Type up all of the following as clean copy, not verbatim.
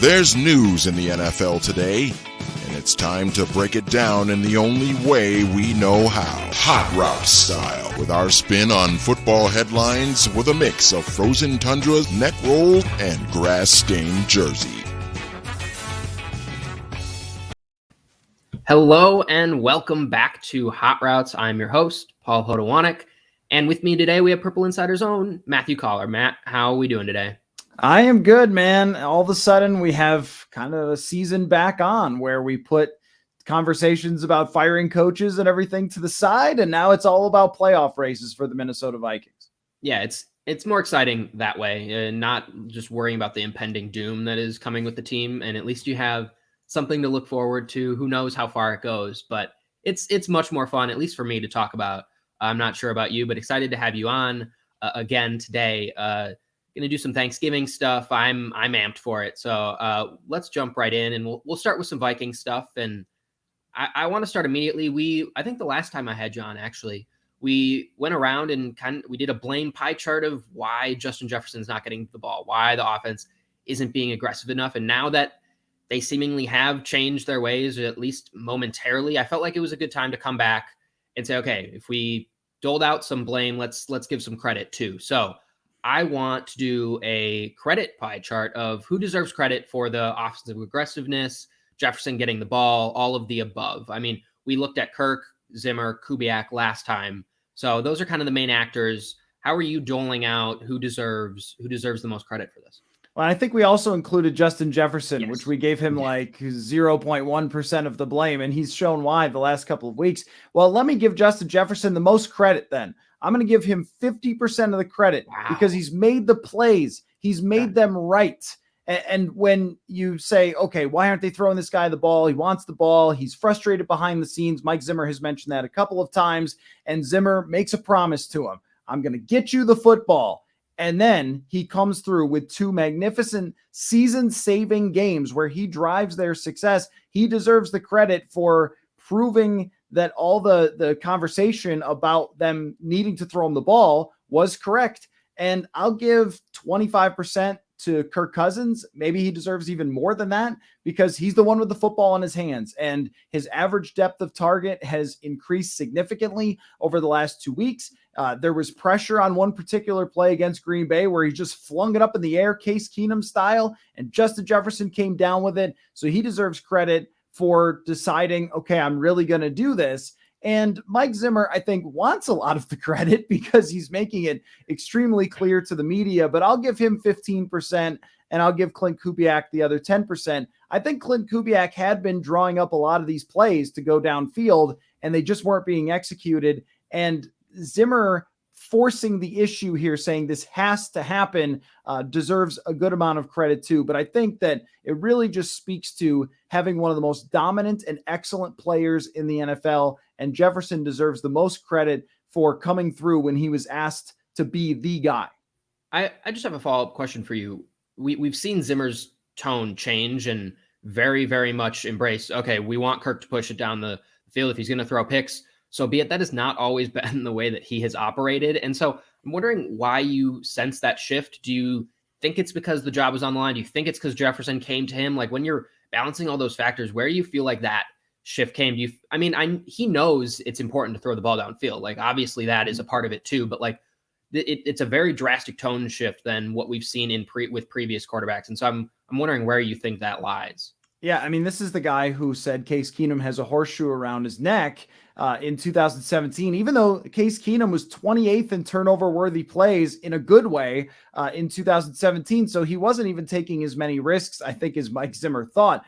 There's news in the NFL today, and it's time to break it down in the only way we know how. Hot Route style, with our spin on football headlines with a mix of frozen tundras, neck rolled, and grass-stained jersey. Hello and welcome back to Hot Routes. I'm your host, Paul Hodowanic, and with me today we have Purple Insider's own Matthew Coller. Matt, how are we doing today? I am good, man. All of a sudden, we have kind of a season back on where we put conversations about firing coaches and everything to the side, and now it's all about playoff races for the Minnesota Vikings. Yeah, it's more exciting that way, not just worrying about the impending doom that is coming with the team, and at least you have something to look forward to. Who knows how far it goes, but it's much more fun, at least for me, to talk about. I'm not sure about you, but excited to have you on again today. Going to do some Thanksgiving stuff. I'm amped for it. So let's jump right in, and we'll start with some Viking stuff. And I want to start immediately. I think the last time I had you on, actually, we went around and we did a blame pie chart of why Justin Jefferson's not getting the ball, why the offense isn't being aggressive enough. And now that they seemingly have changed their ways, at least momentarily, I felt like it was a good time to come back and say, okay, if we doled out some blame, let's give some credit too. So I want to do a credit pie chart of who deserves credit for the offensive aggressiveness, Jefferson getting the ball, all of the above. I mean, we looked at Kirk, Zimmer, Kubiak last time. So those are kind of the main actors. How are you doling out who deserves the most credit for this? Well, I think we also included Justin Jefferson, Yes. which we gave him like 0.1% of the blame, and he's shown why the last couple of weeks. Well, let me give Justin Jefferson the most credit then. I'm going to give him 50% of the credit because he's made the plays. He's made them right. And when you say, okay, why aren't they throwing this guy the ball? He wants the ball. He's frustrated behind the scenes. Mike Zimmer has mentioned that a couple of times, and Zimmer makes a promise to him. I'm going to get you the football. And then he comes through with two magnificent season-saving games where he drives their success. He deserves the credit for proving that all the conversation about them needing to throw him the ball was correct. And I'll give 25% to Kirk Cousins. Maybe he deserves even more than that because he's the one with the football in his hands, and his average depth of target has increased significantly over the last 2 weeks. There was pressure on one particular play against Green Bay where he just flung it up in the air, Case Keenum style, and Justin Jefferson came down with it. So he deserves credit for deciding, okay, I'm really going to do this. And Mike Zimmer, I think, wants a lot of the credit because he's making it extremely clear to the media, but I'll give him 15% and I'll give Clint Kubiak the other 10%. I think Clint Kubiak had been drawing up a lot of these plays to go downfield and they just weren't being executed. And Zimmer forcing the issue here, saying this has to happen, deserves a good amount of credit too. But I think that it really just speaks to having one of the most dominant and excellent players in the NFL. And Jefferson deserves the most credit for coming through when he was asked to be the guy. I just have a follow-up question for you. We've seen Zimmer's tone change and very, very much embrace, okay, we want Kirk to push it down the field. If he's going to throw picks, so be it. That has not always been the way that he has operated. And so I'm wondering why you sense that shift. Do you think it's because the job is on the line? Do you think it's because Jefferson came to him? Like when you're balancing all those factors, where do you feel like that shift came? He knows it's important to throw the ball downfield. Like obviously that is a part of it too, but like it's a very drastic tone shift than what we've seen with previous quarterbacks. And so I'm wondering where you think that lies. Yeah, I mean, this is the guy who said Case Keenum has a horseshoe around his neck in 2017, even though Case Keenum was 28th in turnover-worthy plays in a good way in 2017. So he wasn't even taking as many risks, I think, as Mike Zimmer thought.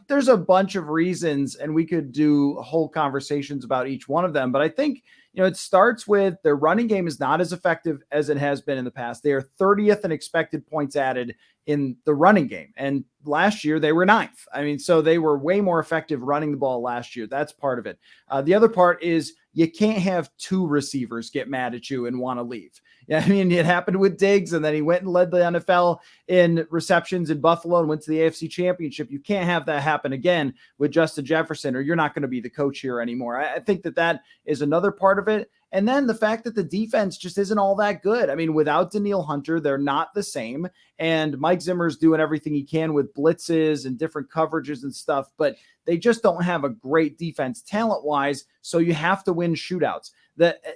There's a bunch of reasons, and we could do whole conversations about each one of them. But I think, it starts with their running game is not as effective as it has been in the past. They are 30th in expected points added in the running game. And last year they were 9th. I mean, so they were way more effective running the ball last year. That's part of it. The other part is you can't have two receivers get mad at you and want to leave. I mean, it happened with Diggs, and then he went and led the NFL in receptions in Buffalo and went to the AFC Championship. You can't have that happen again with Justin Jefferson, or you're not going to be the coach here anymore. I think that is another part of it. And then the fact that the defense just isn't all that good. I mean, without Danielle Hunter, they're not the same. And Mike Zimmer's doing everything he can with blitzes and different coverages and stuff, but they just don't have a great defense talent-wise, so you have to win shootouts.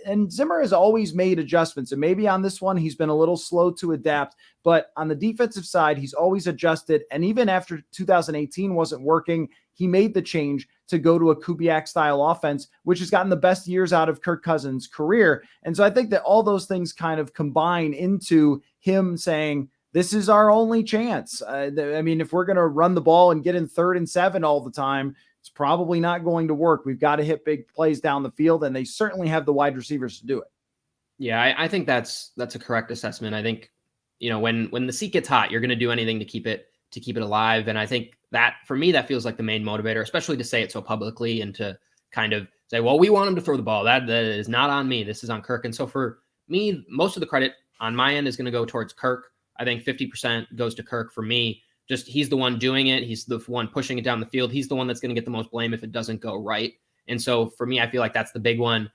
And Zimmer has always made adjustments, and maybe on this one he's been a little slow to adapt, but on the defensive side, he's always adjusted, and even after 2018 wasn't working, he made the change to go to a Kubiak-style offense, which has gotten the best years out of Kirk Cousins' career. And so I think that all those things kind of combine into him saying, this is our only chance. I mean, if we're going to run the ball and get in 3rd and 7 all the time, it's probably not going to work. We've got to hit big plays down the field, and they certainly have the wide receivers to do it. Yeah, I think that's a correct assessment. I think, when the seat gets hot, you're going to do anything to keep it alive. And I think that, for me, that feels like the main motivator, especially to say it so publicly and to kind of say, well, we want him to throw the ball. That is not on me. This is on Kirk. And so for me, most of the credit on my end is going to go towards Kirk. I think 50% goes to Kirk for me. Just he's the one doing it. He's the one pushing it down the field. He's the one that's going to get the most blame if it doesn't go right. And so for me, I feel like that's the big one.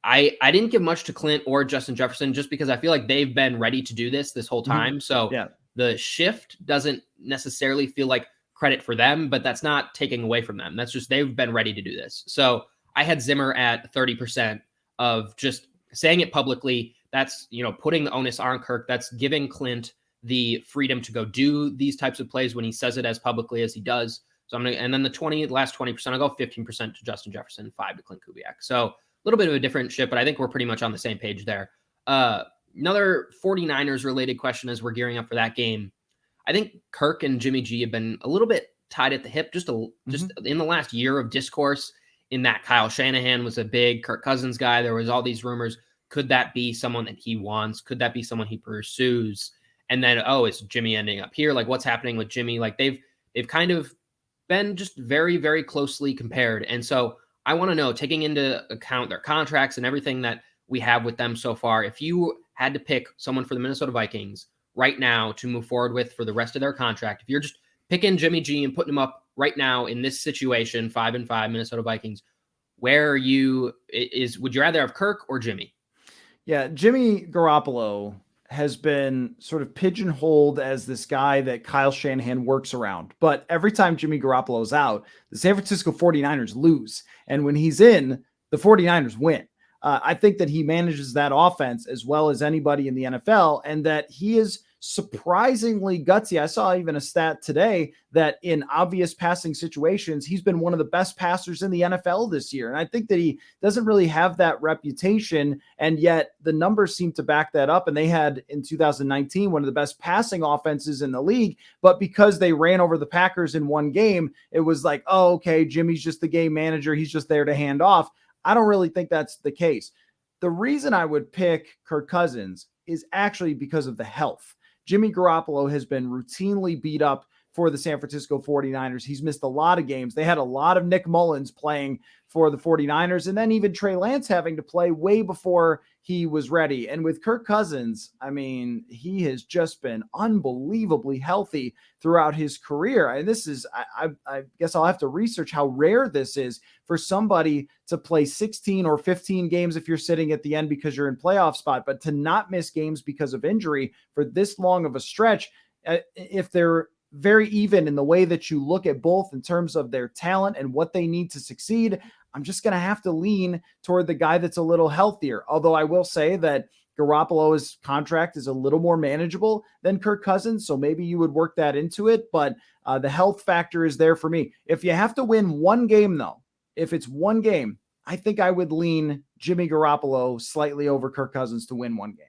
I didn't give much to Clint or Justin Jefferson just because I feel like they've been ready to do this whole time. So yeah, the shift doesn't necessarily feel like credit for them, but that's not taking away from them. That's just they've been ready to do this. So I had Zimmer at 30% of just saying it publicly. That's, putting the onus on Kirk. That's giving Clint the freedom to go do these types of plays when he says it as publicly as he does. So and then the last 20%, I'll go 15% to Justin Jefferson, 5 to Clint Kubiak. So a little bit of a different ship, but I think we're pretty much on the same page there. Another 49ers related question as we're gearing up for that game. I think Kirk and Jimmy G have been a little bit tied at the hip, just in the last year of discourse in that Kyle Shanahan was a big Kirk Cousins guy. There was all these rumors. Could that be someone that he wants? Could that be someone he pursues? And then, is Jimmy ending up here? Like, what's happening with Jimmy? Like, they've kind of been just very, very closely compared. And so I want to know, taking into account their contracts and everything that we have with them so far, if you had to pick someone for the Minnesota Vikings right now to move forward with for the rest of their contract, if you're just picking Jimmy G and putting him up right now in this situation, 5-5 Minnesota Vikings, would you rather have Kirk or Jimmy? Yeah, Jimmy Garoppolo has been sort of pigeonholed as this guy that Kyle Shanahan works around. But every time Jimmy Garoppolo's out, the San Francisco 49ers lose. And when he's in, the 49ers win. I think that he manages that offense as well as anybody in the NFL, and that he is surprisingly gutsy. I saw even a stat today that in obvious passing situations, he's been one of the best passers in the NFL this year. And I think that he doesn't really have that reputation, and yet the numbers seem to back that up. And they had in 2019 one of the best passing offenses in the league, but because they ran over the Packers in one game, it was like, oh, okay, Jimmy's just the game manager. He's just there to hand off. I don't really think that's the case. The reason I would pick Kirk Cousins is actually because of the health. Jimmy Garoppolo has been routinely beat up for the San Francisco 49ers. He's missed a lot of games. They had a lot of Nick Mullins playing for the 49ers, and then even Trey Lance having to play way before he was ready. And with Kirk Cousins, I mean, he has just been unbelievably healthy throughout his career. And this is, I guess I'll have to research how rare this is for somebody to play 16 or 15 games if you're sitting at the end because you're in playoff spot, but to not miss games because of injury for this long of a stretch, if they're very even in the way that you look at both in terms of their talent and what they need to succeed, I'm just going to have to lean toward the guy that's a little healthier. Although I will say that Garoppolo's contract is a little more manageable than Kirk Cousins, so maybe you would work that into it, but the health factor is there for me. If you have to win one game, though, if it's one game, I think I would lean Jimmy Garoppolo slightly over Kirk Cousins to win one game.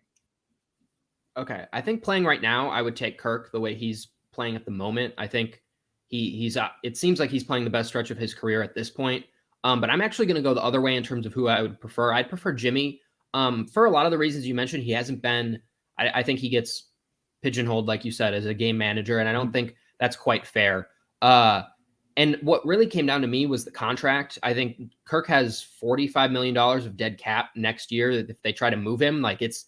Okay, I think playing right now, I would take Kirk the way he's playing at the moment. I think he's it seems like he's playing the best stretch of his career at this point. But I'm actually going to go the other way in terms of who I would prefer. I'd prefer Jimmy. For a lot of the reasons you mentioned, he hasn't been, I think he gets pigeonholed, like you said, as a game manager, and I don't think that's quite fair. And what really came down to me was the contract. I think Kirk has $45 million of dead cap next year. If they try to move him, like it's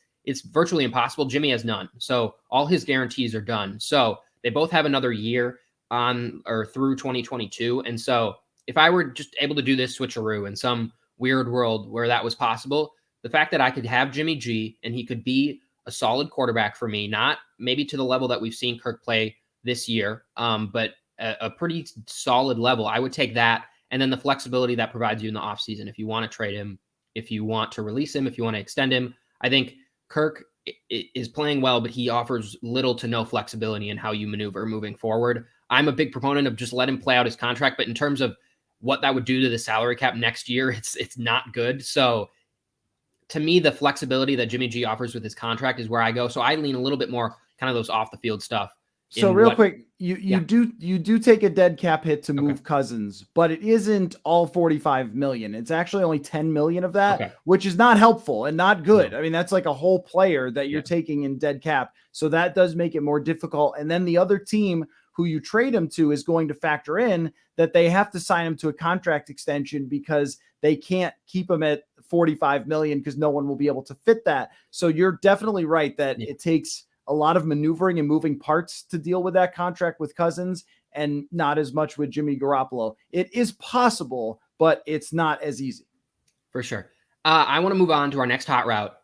virtually impossible. Jimmy has none. So all his guarantees are done. So they both have another year on or through 2022. And so if I were just able to do this switcheroo in some weird world where that was possible, the fact that I could have Jimmy G and he could be a solid quarterback for me, not maybe to the level that we've seen Kirk play this year, but a pretty solid level. I would take that. And then the flexibility that provides you in the offseason. If you want to trade him, if you want to release him, if you want to extend him, I think Kirk is playing well, but he offers little to no flexibility in how you maneuver moving forward. I'm a big proponent of just let him play out his contract, but in terms of what that would do to the salary cap next year, it's not good. So to me, the flexibility that Jimmy G offers with his contract is where I go. So I lean a little bit more kind of those off the field stuff. So real quick, you do take a dead cap hit to move Cousins, but it isn't all 45 million. It's actually only 10 million of that, which is not helpful and not good. I mean, that's like a whole player that you're taking in dead cap. So that does make it more difficult. And then the other team who you trade him to is going to factor in that they have to sign him to a contract extension because they can't keep him at 45 million because no one will be able to fit that. So you're definitely right that it takes a lot of maneuvering and moving parts to deal with that contract with Cousins and not as much with Jimmy Garoppolo. It is possible, but it's not as easy. For sure. I want to move on to our next hot route.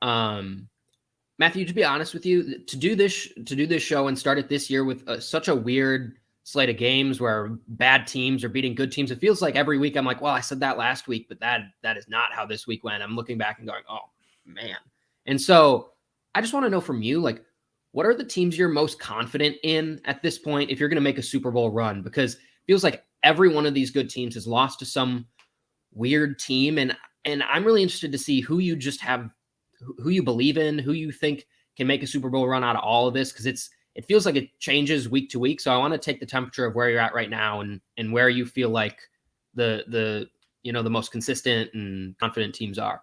Matthew, to be honest with you, to do this show and start it this year with such a weird slate of games where bad teams are beating good teams, it feels like every week I'm like, well, I said that last week, but that is not how this week went. I'm looking back and going, oh man. And so I just want to know from you, like, what are the teams you're most confident in at this point if you're going to make a Super Bowl run? Because it feels like every one of these good teams has lost to some weird team. And I'm really interested to see who you just have, who you believe in, who you think can make a Super Bowl run out of all of this. Because it feels like it changes week to week. So I want to take the temperature of where you're at right now and where you feel like the most consistent and confident teams are.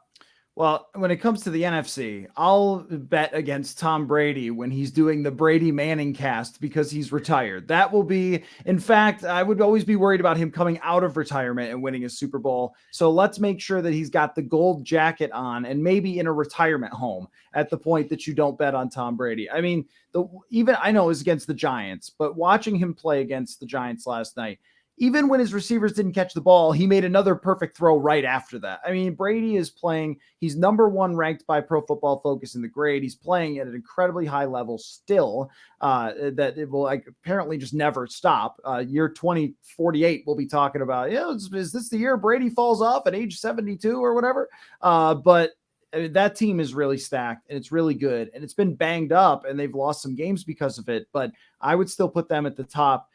Well, when it comes to the NFC, I'll bet against Tom Brady when he's doing the Brady Manning cast because he's retired. That will be, in fact, I would always be worried about him coming out of retirement and winning a Super Bowl. So let's make sure that he's got the gold jacket on and maybe in a retirement home at the point that you don't bet on Tom Brady. I mean, I know it was against the Giants, but watching him play against the Giants last night, even when his receivers didn't catch the ball, he made another perfect throw right after that. I mean, Brady is playing. He's number one ranked by Pro Football Focus in the grade. He's playing at an incredibly high level still that it will apparently just never stop. Year 2048, we'll be talking about, is this the year Brady falls off at age 72 or whatever? But that team is really stacked and it's really good. And it's been banged up and they've lost some games because of it. But I would still put them at the top.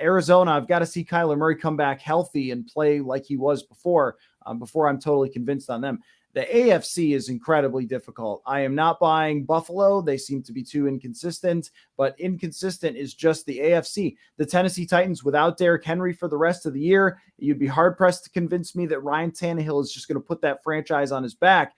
Arizona, I've got to see Kyler Murray come back healthy and play like he was before I'm totally convinced on them. The AFC is incredibly difficult. I am not buying Buffalo. They seem to be too inconsistent, but inconsistent is just the AFC. The Tennessee Titans without Derrick Henry for the rest of the year, you'd be hard-pressed to convince me that Ryan Tannehill is just going to put that franchise on his back.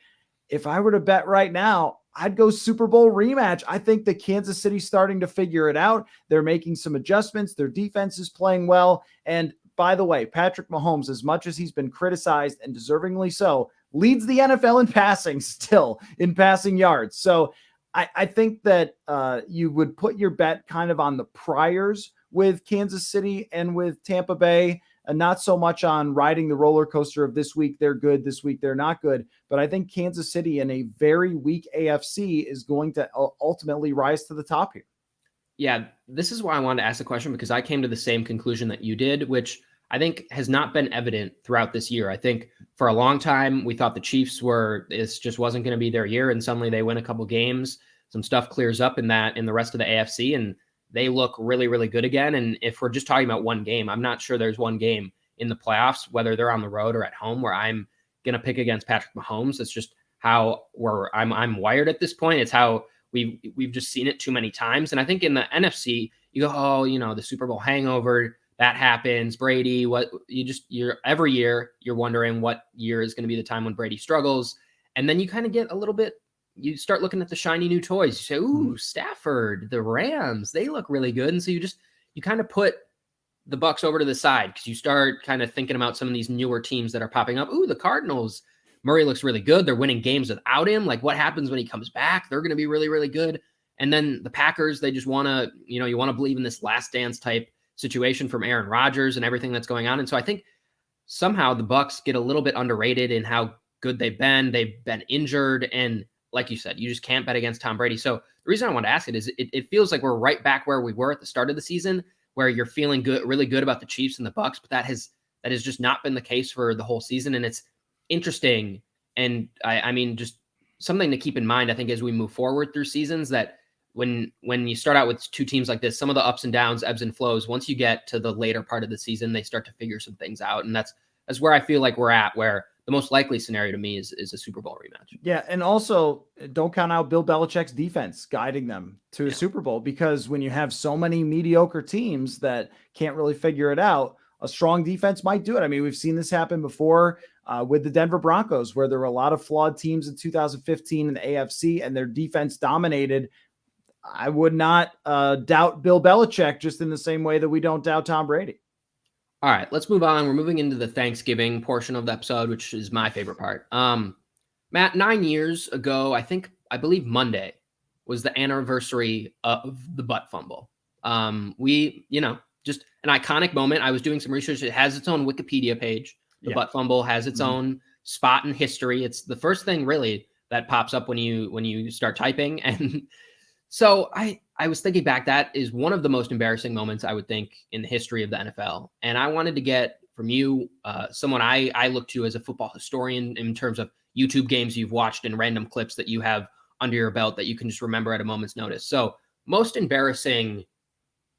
If I were to bet right now, I'd go Super Bowl rematch. I think that Kansas City's starting to figure it out. They're making some adjustments. Their defense is playing well. And by the way, Patrick Mahomes, as much as he's been criticized and deservingly so, leads the NFL in passing still, in passing yards. So I think that you would put your bet kind of on the priors with Kansas City and with Tampa Bay, and not so much on riding the roller coaster of this week they're good, this week they're not good. But I think Kansas City in a very weak AFC is going to ultimately rise to the top here. Yeah, this is why I wanted to ask the question, because I came to the same conclusion that you did, which I think has not been evident throughout this year. I think for a long time, we thought the Chiefs this just wasn't going to be their year, and suddenly they win a couple games. Some stuff clears up in the rest of the AFC, and they look really, really good again. And if we're just talking about one game, I'm not sure there's one game in the playoffs, whether they're on the road or at home, where I'm going to pick against Patrick Mahomes. It's just how I'm wired at this point. It's how we've just seen it too many times. And I think in the NFC, you go, the Super Bowl hangover, that happens. Brady, you're every year you're wondering what year is going to be the time when Brady struggles. And then you kind of get a little bit, you start looking at the shiny new toys. You say, ooh, Stafford, the Rams, they look really good. And so you kind of put the Bucs over to the side because you start kind of thinking about some of these newer teams that are popping up. Ooh, the Cardinals, Murray looks really good. They're winning games without him. Like, what happens when he comes back? They're going to be really, really good. And then the Packers, they just want to, you want to believe in this last dance type situation from Aaron Rodgers and everything that's going on. And so I think somehow the Bucs get a little bit underrated in how good they've been injured. And like you said, you just can't bet against Tom Brady. So the reason I want to ask it is it feels like we're right back where we were at the start of the season, where you're feeling good, really good about the Chiefs and the Bucks, but that has just not been the case for the whole season. And it's interesting. And I mean, just something to keep in mind, I think, as we move forward through seasons, that when you start out with two teams like this, some of the ups and downs, ebbs and flows, once you get to the later part of the season, they start to figure some things out. And that's where I feel like we're at, where the most likely scenario to me is a Super Bowl rematch. Yeah. And also don't count out Bill Belichick's defense guiding them to a Super Bowl, because when you have so many mediocre teams that can't really figure it out, a strong defense might do it. I mean, we've seen this happen before with the Denver Broncos, where there were a lot of flawed teams in 2015 in the AFC and their defense dominated. I would not doubt Bill Belichick, just in the same way that we don't doubt Tom Brady. All right, let's move on. We're moving into the Thanksgiving portion of the episode, which is my favorite part. Matt, 9 years ago, I believe Monday was the anniversary of the butt fumble. Just an iconic moment. I was doing some research. It has its own Wikipedia page. The butt fumble has its own spot in history. It's the first thing really that pops up when you start typing. And so I was thinking back, that is one of the most embarrassing moments, I would think, in the history of the NFL. And I wanted to get from you, someone I look to as a football historian, in terms of YouTube games you've watched and random clips that you have under your belt that you can just remember at a moment's notice. So most embarrassing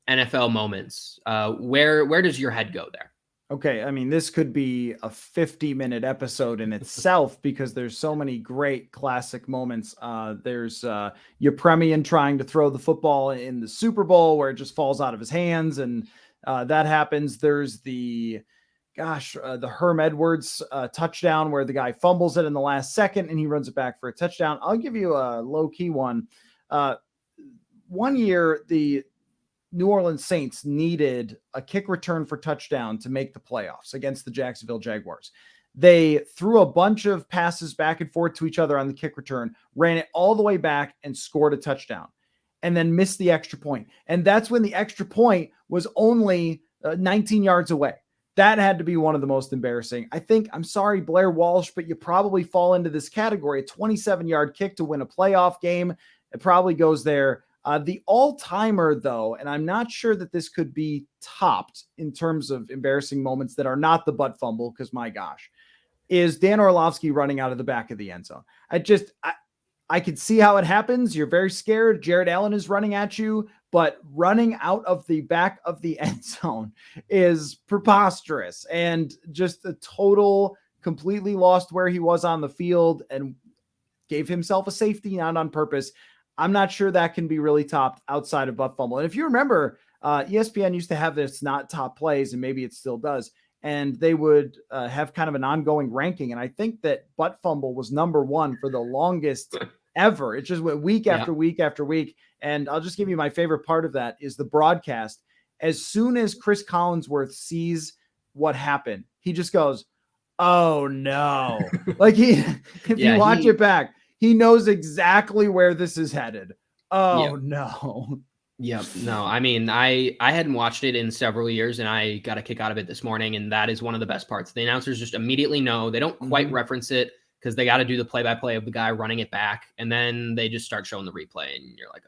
NFL moments, where does your head go there? Okay, I mean, this could be a 50-minute episode in itself, because there's so many great classic moments. There's Yepremian trying to throw the football in the Super Bowl where it just falls out of his hands, and that happens. There's the Herm Edwards touchdown where the guy fumbles it in the last second and he runs it back for a touchdown. I'll give you a low-key one. One year, the New Orleans Saints needed a kick return for touchdown to make the playoffs against the Jacksonville Jaguars. They threw a bunch of passes back and forth to each other on the kick return, ran it all the way back and scored a touchdown, and then missed the extra point. And that's when the extra point was only 19 yards away. That had to be one of the most embarrassing. I'm sorry, Blair Walsh, but you probably fall into this category. A 27-yard kick to win a playoff game. It probably goes there. The all-timer, though, and I'm not sure that this could be topped in terms of embarrassing moments that are not the butt fumble, because my gosh, is Dan Orlovsky running out of the back of the end zone. I could see how it happens. You're very scared. Jared Allen is running at you, but running out of the back of the end zone is preposterous, and just a total, completely lost where he was on the field and gave himself a safety, not on purpose. I'm not sure that can be really topped outside of butt fumble. And if you remember, ESPN used to have this not top plays, and maybe it still does, and they would have kind of an ongoing ranking. And I think that butt fumble was number one for the longest ever. It just went week after week after week. And I'll just give you my favorite part of that is the broadcast. As soon as Chris Collinsworth sees what happened, he just goes, "Oh no." Like if you watch it back, he knows exactly where this is headed. Oh, no. Yep. No, I mean, I hadn't watched it in several years, and I got a kick out of it this morning, and that is one of the best parts. The announcers just immediately know. They don't quite reference it because they got to do the play-by-play of the guy running it back, and then they just start showing the replay, and you're like,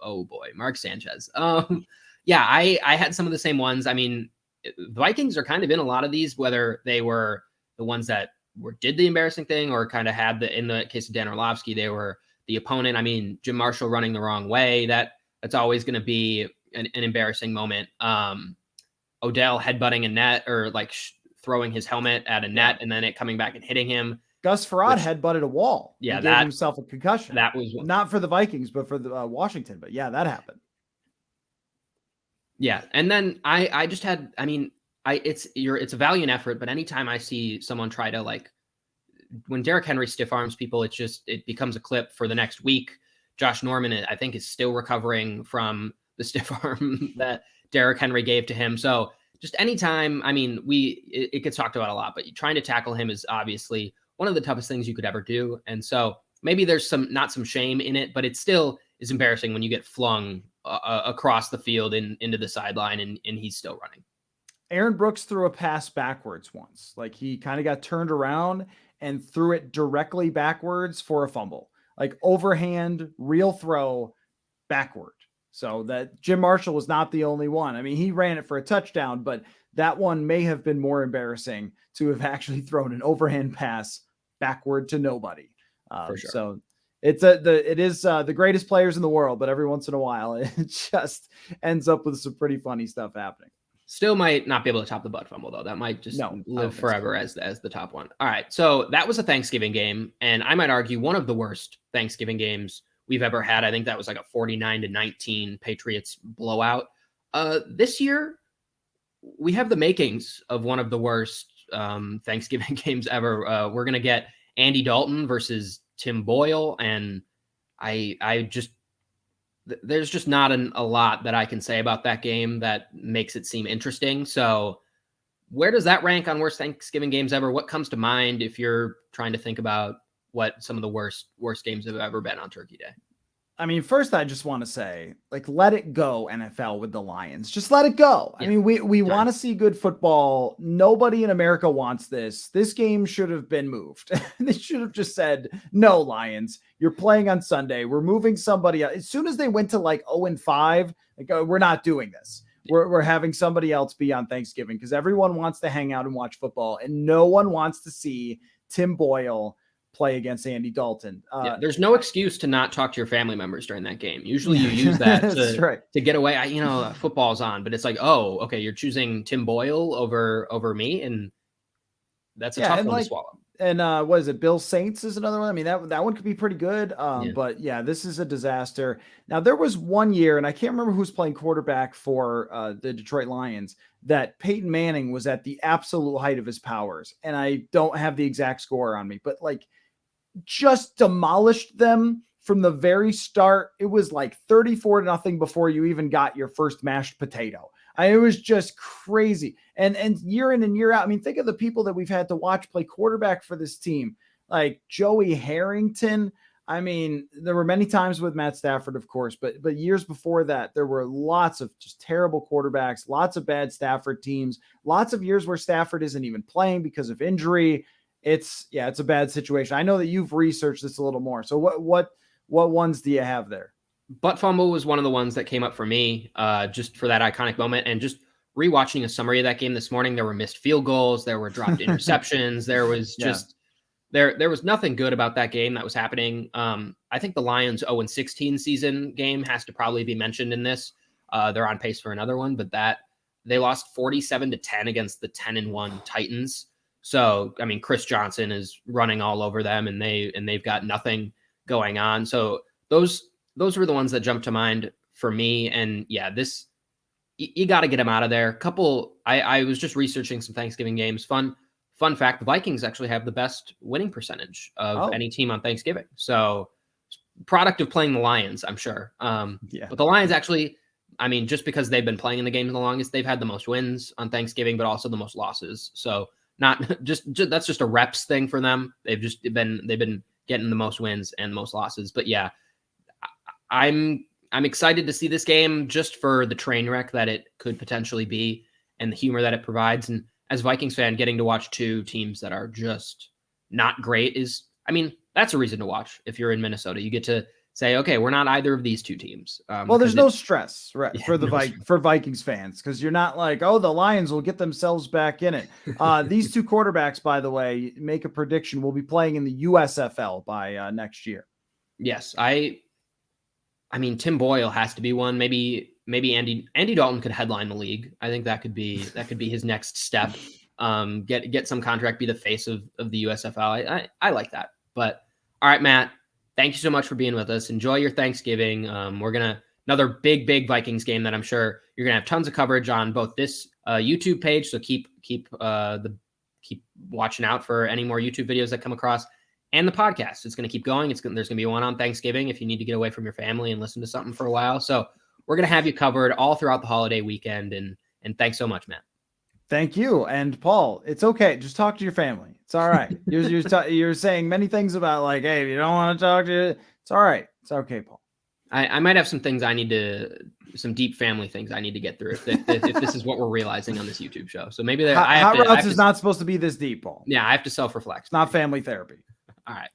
oh boy, Mark Sanchez. I had some of the same ones. I mean, the Vikings are kind of in a lot of these, whether they were the ones that did the embarrassing thing or kind of had in the case of Dan Orlovsky, they were the opponent. I mean, Jim Marshall running the wrong way, that's always going to be an embarrassing moment. Odell headbutting a net, or like throwing his helmet at a net and then it coming back and hitting him. Gus Farad headbutted a wall. Yeah, he gave himself a concussion. That was not for the Vikings, but for the Washington. But yeah, that happened. Yeah, and then I just had, I mean, it's a valiant effort, but anytime I see someone try to, like, when Derrick Henry stiff arms people, it becomes a clip for the next week. Josh Norman, I think, is still recovering from the stiff arm that Derrick Henry gave to him. So just anytime, I mean, it gets talked about a lot, but trying to tackle him is obviously one of the toughest things you could ever do. And so maybe there's not some shame in it, but it still is embarrassing when you get flung across the field into the sideline and he's still running. Aaron Brooks threw a pass backwards once. Like, he kind of got turned around and threw it directly backwards for a fumble, like overhand, real throw backward. So that Jim Marshall was not the only one. I mean, he ran it for a touchdown, but that one may have been more embarrassing to have actually thrown an overhand pass backward to nobody. For sure. So it is the greatest players in the world, but every once in a while it just ends up with some pretty funny stuff happening. Still might not be able to top the butt fumble, though. That might just live forever as the top one. All right, so that was a Thanksgiving game, and I might argue one of the worst Thanksgiving games we've ever had. I think that was like a 49-19 Patriots blowout. This year, we have the makings of one of the worst Thanksgiving games ever. We're going to get Andy Dalton versus Tim Boyle, and there's just not a lot that I can say about that game that makes it seem interesting. So where does that rank on worst Thanksgiving games ever? What comes to mind if you're trying to think about what some of the worst games have ever been on Turkey Day? I mean, first, I just want to say, like, let it go, NFL, with the Lions. Just let it go. Yeah. I mean, we want to see good football. Nobody in America wants this. This game should have been moved. They should have just said, no, Lions, you're playing on Sunday. We're moving somebody else. As soon as they went to like 0-5, like, we're not doing this. We're having somebody else be on Thanksgiving because everyone wants to hang out and watch football, and no one wants to see Tim Boyle play against Andy Dalton. There's no excuse to not talk to your family members during that game. Usually you use that to get away. Football's on, but it's like, oh, okay, you're choosing Tim Boyle over me, and that's a tough one to swallow. And what is it? Bill Saints is another one. I mean, that one could be pretty good. But yeah, this is a disaster. Now, there was one year, and I can't remember who's playing quarterback for the Detroit Lions, that Peyton Manning was at the absolute height of his powers. And I don't have the exact score on me, but like, just demolished them from the very start. It was like 34-0 before you even got your first mashed potato. It was just crazy. And year in and year out, I mean, think of the people that we've had to watch play quarterback for this team, like Joey Harrington. I mean, there were many times with Matt Stafford, of course, but years before that, there were lots of just terrible quarterbacks, lots of bad Stafford teams, lots of years where Stafford isn't even playing because of injury. It's a bad situation. I know that you've researched this a little more. So what ones do you have there? Butt fumble was one of the ones that came up for me, just for that iconic moment. And just rewatching a summary of that game this morning, there were missed field goals, there were dropped interceptions, there was just there was nothing good about that game that was happening. I think the Lions 0-16 season game has to probably be mentioned in this. They're on pace for another one, but that they lost 47-10 against the 10-1 Titans. So, I mean, Chris Johnson is running all over them, and they've got nothing going on. So those were the ones that jumped to mind for me. And yeah, you got to get him out of there. I was just researching some Thanksgiving games. Fun fact: the Vikings actually have the best winning percentage of any team on Thanksgiving. So, product of playing the Lions, I'm sure. But the Lions actually, I mean, just because they've been playing in the game the longest, they've had the most wins on Thanksgiving, but also the most losses. So. Not just that's just a reps thing for them. They've been getting the most wins and the most losses. But yeah, I'm excited to see this game just for the train wreck that it could potentially be and the humor that it provides. And as a Vikings fan, getting to watch two teams that are just not great that's a reason to watch. If you're in Minnesota, you get to say, okay, we're not either of these two teams. Well, there's no stress, right, for Vikings fans, because you're not like, oh, the Lions will get themselves back in it. These two quarterbacks, by the way, make a prediction, will be playing in the USFL by next year. Yes, I mean, Tim Boyle has to be one. Maybe Andy Dalton could headline the league. I think that could be his next step. Get some contract, be the face of the USFL. I like that. But all right, Matt. Thank you so much for being with us. Enjoy your Thanksgiving. We're another big Vikings game that I'm sure you're gonna have tons of coverage on both this YouTube page. So keep watching out for any more YouTube videos that come across, and the podcast. It's gonna keep going. There's gonna be one on Thanksgiving if you need to get away from your family and listen to something for a while. So we're gonna have you covered all throughout the holiday weekend. And thanks so much, Matt. Thank you. And Paul, it's okay. Just talk to your family. It's all right. You're saying many things about like, hey, if you don't want to talk to you, it's all right. It's okay, Paul. I might have some things some deep family things I need to get through if this is what we're realizing on this YouTube show. So maybe Hot Routes is not supposed to be this deep, Paul. Yeah, I have to self-reflect. It's not family therapy. All right.